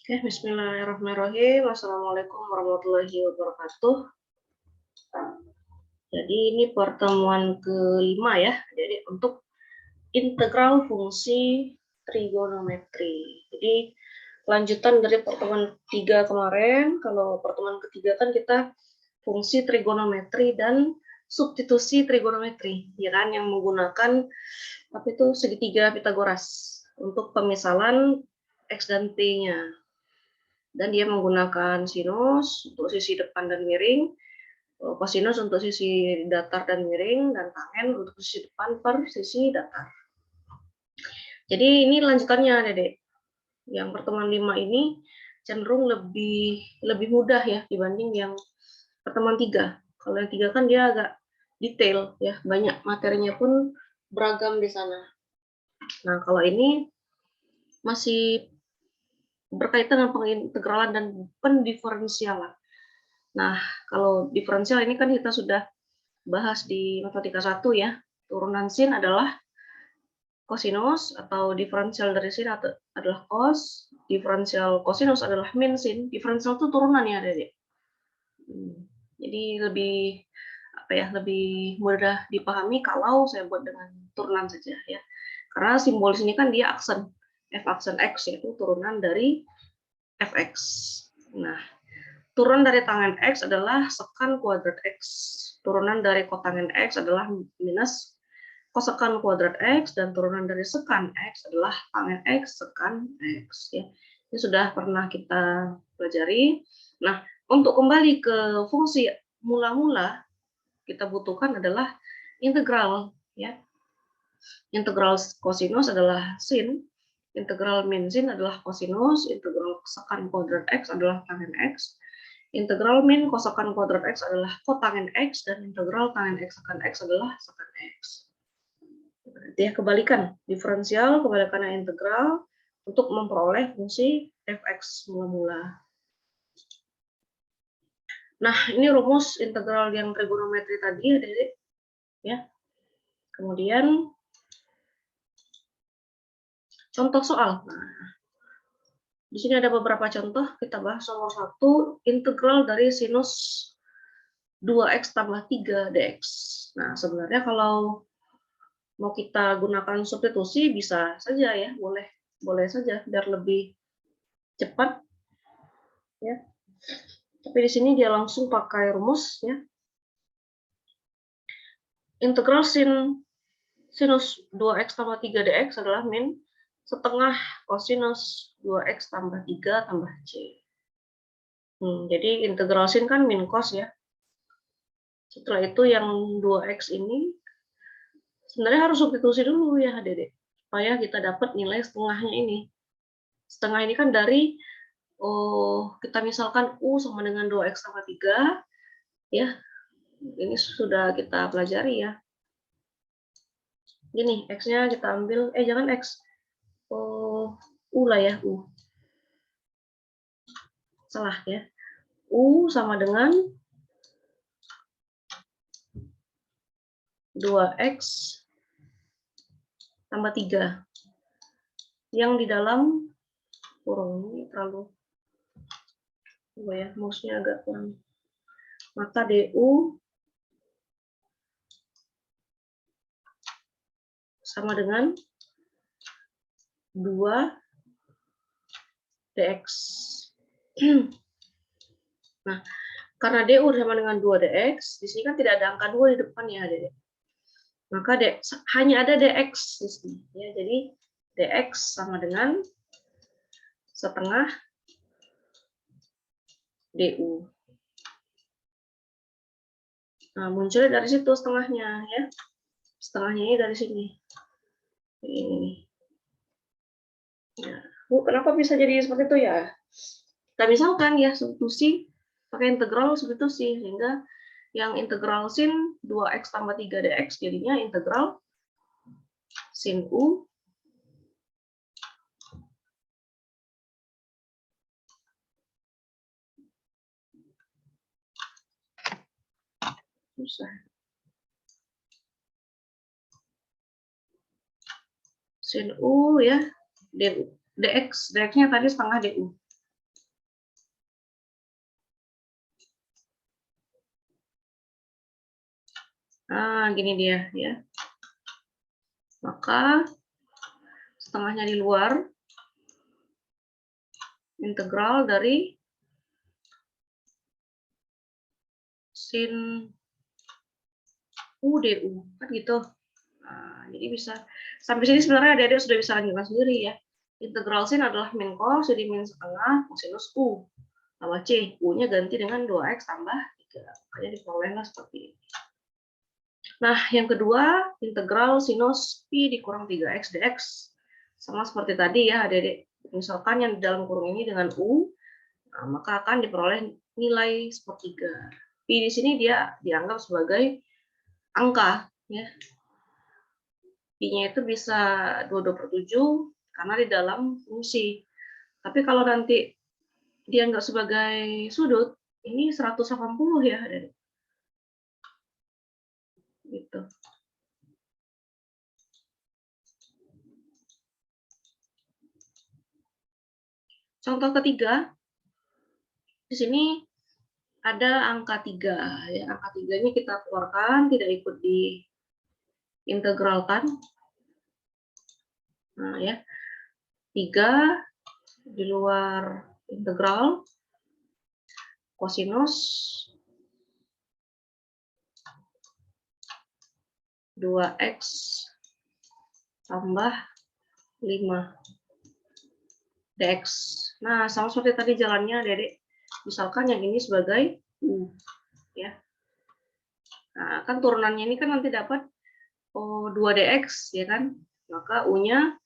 Oke, bismillahirrahmanirrahim. Assalamualaikum warahmatullahi wabarakatuh. Jadi ini pertemuan kelima ya. Jadi untuk integral fungsi trigonometri. Jadi lanjutan dari pertemuan 3 kemarin. Kalau pertemuan ketiga kan kita fungsi trigonometri dan substitusi trigonometri, ya kan, yang menggunakan apa itu segitiga Pitagoras untuk pemisalan x dan t-nya. Dan dia menggunakan sinus untuk sisi depan dan miring, kosinus untuk sisi datar dan miring, dan tangen untuk sisi depan per sisi datar. Jadi ini lanjutannya, Dedek. Yang pertemuan 5 ini cenderung lebih mudah ya dibanding yang pertemuan 3. Kalau yang 3 kan dia agak detail ya, banyak materinya pun beragam di sana. Nah, kalau ini masih berkaitan dengan pengintegralan dan pendiferensialan. Nah, kalau diferensial ini kan kita sudah bahas di matematika 1 ya. Turunan sin adalah kosinus, atau diferensial dari sin adalah cos, diferensial kosinus adalah min sin. Diferensial itu turunan ya, Dedek. Jadi lebih mudah dipahami kalau saya buat dengan turunan saja ya. Karena simbol sini kan dia aksen, f aksen x, yaitu turunan dari fx. Nah, turunan dari tangen x adalah sekan kuadrat x. Turunan dari kotangen x adalah minus kosekan kuadrat x, dan turunan dari sekan x adalah tangen x sekan x. Ya. Ini sudah pernah kita pelajari. Nah, untuk kembali ke fungsi mula-mula, kita butuhkan adalah integral. Ya. Integral kosinus adalah sin, integral min sin adalah kosinus, integral sekan kuadrat x adalah tangen x, integral min kosekan kuadrat x adalah kotangen x, dan integral tangen x sekan x adalah sekan x. Berarti ya kebalikan, diferensial kebalikannya integral untuk memperoleh fungsi fx mula-mula. Nah, ini rumus integral yang trigonometri tadi ya, Dedek. Ya. Kemudian contoh soal. Nah, di sini ada beberapa contoh, kita bahas nomor 1, integral dari sinus 2x tambah 3 dx. Nah, sebenarnya kalau mau kita gunakan substitusi bisa saja ya, boleh saja biar lebih cepat ya. Tapi di sini dia langsung pakai rumus ya. Integral sinus 2x tambah 3 dx adalah min setengah kosinus 2x tambah 3 tambah c. Jadi integral sin kan min cos ya. Setelah itu yang 2x ini sebenarnya harus substitusi dulu ya, Dedek, supaya kita dapat nilai setengahnya ini. Setengah ini kan dari kita misalkan U sama dengan 2x tambah 3 ya. Ini sudah kita pelajari ya. Gini, x-nya kita ambil, jangan x. U lah ya, U. Salah ya. U sama dengan 2x tambah 3. Yang di dalam kurung ini terlalu ya, mouse-nya agak kurang. Maka DU sama dengan 2 dx. Nah, karena DU sama dengan 2 dx, di sini kan tidak ada angka 2 di depan ya, Dedek. Maka hanya ada dx di sini ya. Jadi dx sama dengan setengah du. Nah, munculnya dari situ setengahnya ya. Setengahnya ini dari sini. Ini. Ya. Kenapa bisa jadi seperti itu ya? Kita misalkan ya substitusi pakai integral substitusi, sehingga yang integral sin 2x tambah 3 dx jadinya integral sin u susah. Sin u ya, dx, dx-nya tadi setengah du. Nah, gini dia ya. Maka setengahnya di luar, integral dari sin U du, kan gitu. Nah, jadi bisa sampai sini sebenarnya adik-adik sudah bisa lanjutkan sendiri ya. Integral sin adalah min cos, jadi min setengah kosinus U tambah C. U-nya ganti dengan 2x tambah 3. Makanya diperolehlah seperti ini. Nah, yang kedua, integral sinus Pi dikurang 3x dx. Sama seperti tadi ya, adik-adik. Misalkan yang di dalam kurung ini dengan U, nah, maka akan diperoleh nilai sepertiga. Pi di sini dia dianggap sebagai angka. Ya. Pi-nya itu bisa 22/7 karena di dalam fungsi. Tapi kalau nanti dianggap sebagai sudut, ini 180 ya, adik-adik. Gitu. Contoh ketiga, di sini ada angka 3. Ya, angka 3 ini kita keluarkan, tidak ikut diintegralkan. Nah, ya. 3 di luar integral kosinus 2x tambah 5 dx. Nah, sama seperti tadi jalannya, Dedek. Misalkan yang ini sebagai U. Ya. Nah, kan turunannya ini kan nanti dapat 2dx, ya kan? Maka U-nya,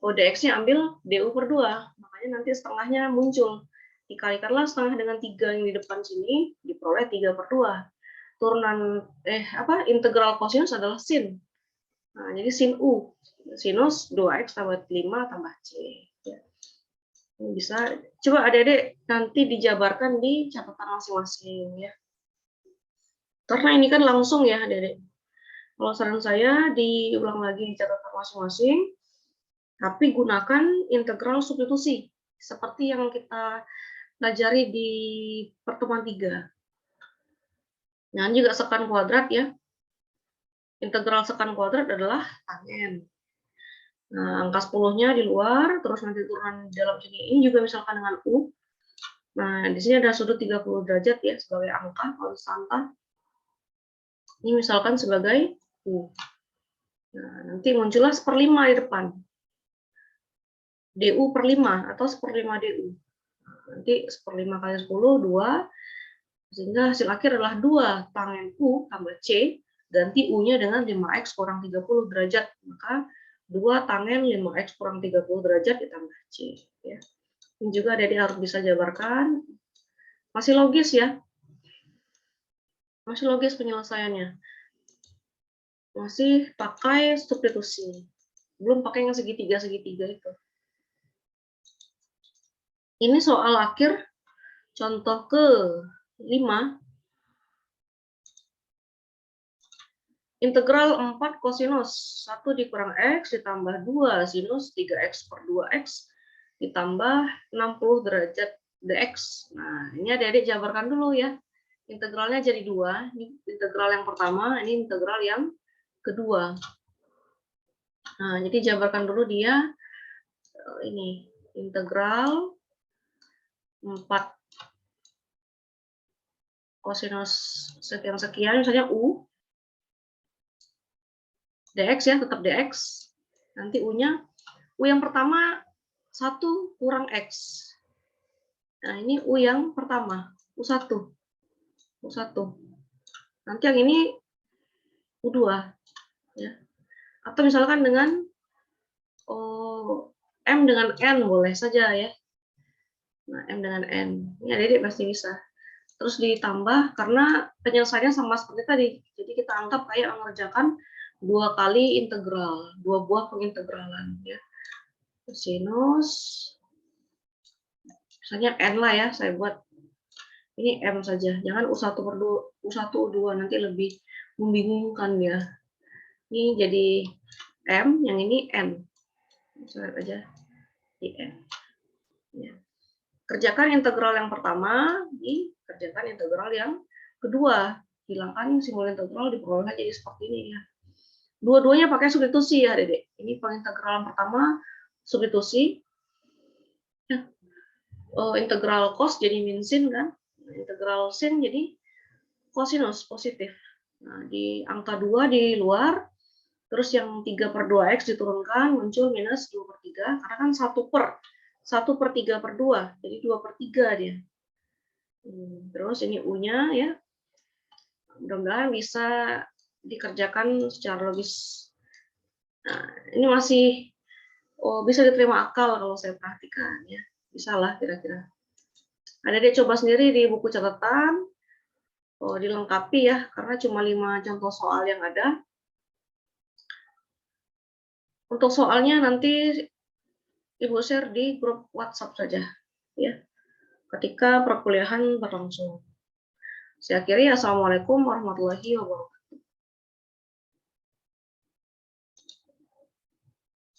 dx-nya ambil du per 2. Makanya nanti setengahnya muncul. Dikalikanlah setengah dengan 3 yang di depan sini, diperoleh 3 per 2. Turunan, integral kosinus adalah sin. Nah, jadi sin U. Sinus 2x tambah 5 tambah C. Ya. Ini bisa, coba adik-adik nanti dijabarkan di catatan masing-masing ya. Karena ini kan langsung ya adik-adik. Kalau saran saya diulang lagi di catatan masing-masing, tapi gunakan integral substitusi seperti yang kita pelajari di pertemuan 3. Nah, ini juga sekan kuadrat ya. Integral sekan kuadrat adalah tangen. Nah, angka 10-nya di luar, terus nanti turunan di dalam sini. Ini juga misalkan dengan U. Nah, di sini ada sudut 30 derajat ya sebagai angka konstanta. Ini misalkan sebagai U. Nah, nanti muncullah 1/5 di depan. DU per 5 atau 1/5 DU. Nanti 1/5 kali 10, 2. Sehingga hasil akhir adalah 2 tangen U tambah C. Ganti U-nya dengan 5x kurang 30 derajat. Maka 2 tangen 5x kurang 30 derajat ditambah C. Ya. Ini juga Dede harus bisa jabarkan. Masih logis ya. Masih logis penyelesaiannya. Masih pakai substitusi. Belum pakai yang segitiga-segitiga itu. Ini soal akhir contoh ke-5. Integral 4 kosinus 1 dikurang x ditambah 2 sinus 3x per 2x ditambah 60 derajat dx. Nah, ini adik-adik jabarkan dulu ya. Integralnya jadi 2. Ini integral yang pertama, ini integral yang kedua. Nah, jadi jabarkan dulu dia ini integral 4 kosinus sekian-sekian, misalnya U dx ya, tetap dx. Nanti U-nya, U yang pertama 1 kurang X. Nah, ini U yang pertama, U1. U1. Nanti yang ini U2. Ya. Atau misalkan dengan M dengan N boleh saja ya. Nah, M dengan N. Ini adik-adik pasti bisa. Terus ditambah, karena penyelesaiannya sama seperti tadi. Jadi kita anggap kayak mengerjakan 2 kali integral. 2 buah pengintegralan. Ya. Sinus misalnya N lah ya, saya buat ini M saja, jangan U1 per 2, U1 U2 nanti lebih membingungkan ya. Ini jadi M, yang ini N. Saya lihat aja di N. Ya. Kerjakan integral yang pertama, dikerjakan integral yang kedua. hilangkan simbol integral, diperoleh jadi seperti ini ya. Dua-duanya pakai substitusi ya, Dedek. Ini pengintegralan pertama substitusi. Ya. Integral cos jadi min sin kan. Integral sin jadi kosinus positif. Nah, di angka 2 di luar, terus yang 3/2x diturunkan, muncul minus 2/3, karena kan 1/3/2, jadi 2/3 dia. Terus ini U-nya ya, mudah-mudahan bisa dikerjakan secara logis. Nah, ini masih bisa diterima akal kalau saya perhatikan ya, bisa lah kira-kira. Ada dia coba sendiri di buku catatan, dilengkapi ya, karena cuma 5 contoh soal yang ada. Untuk soalnya nanti Ibu share di grup WhatsApp saja ya, ketika perkuliahan berlangsung. Saya akhiri, assalamualaikum warahmatullahi wabarakatuh.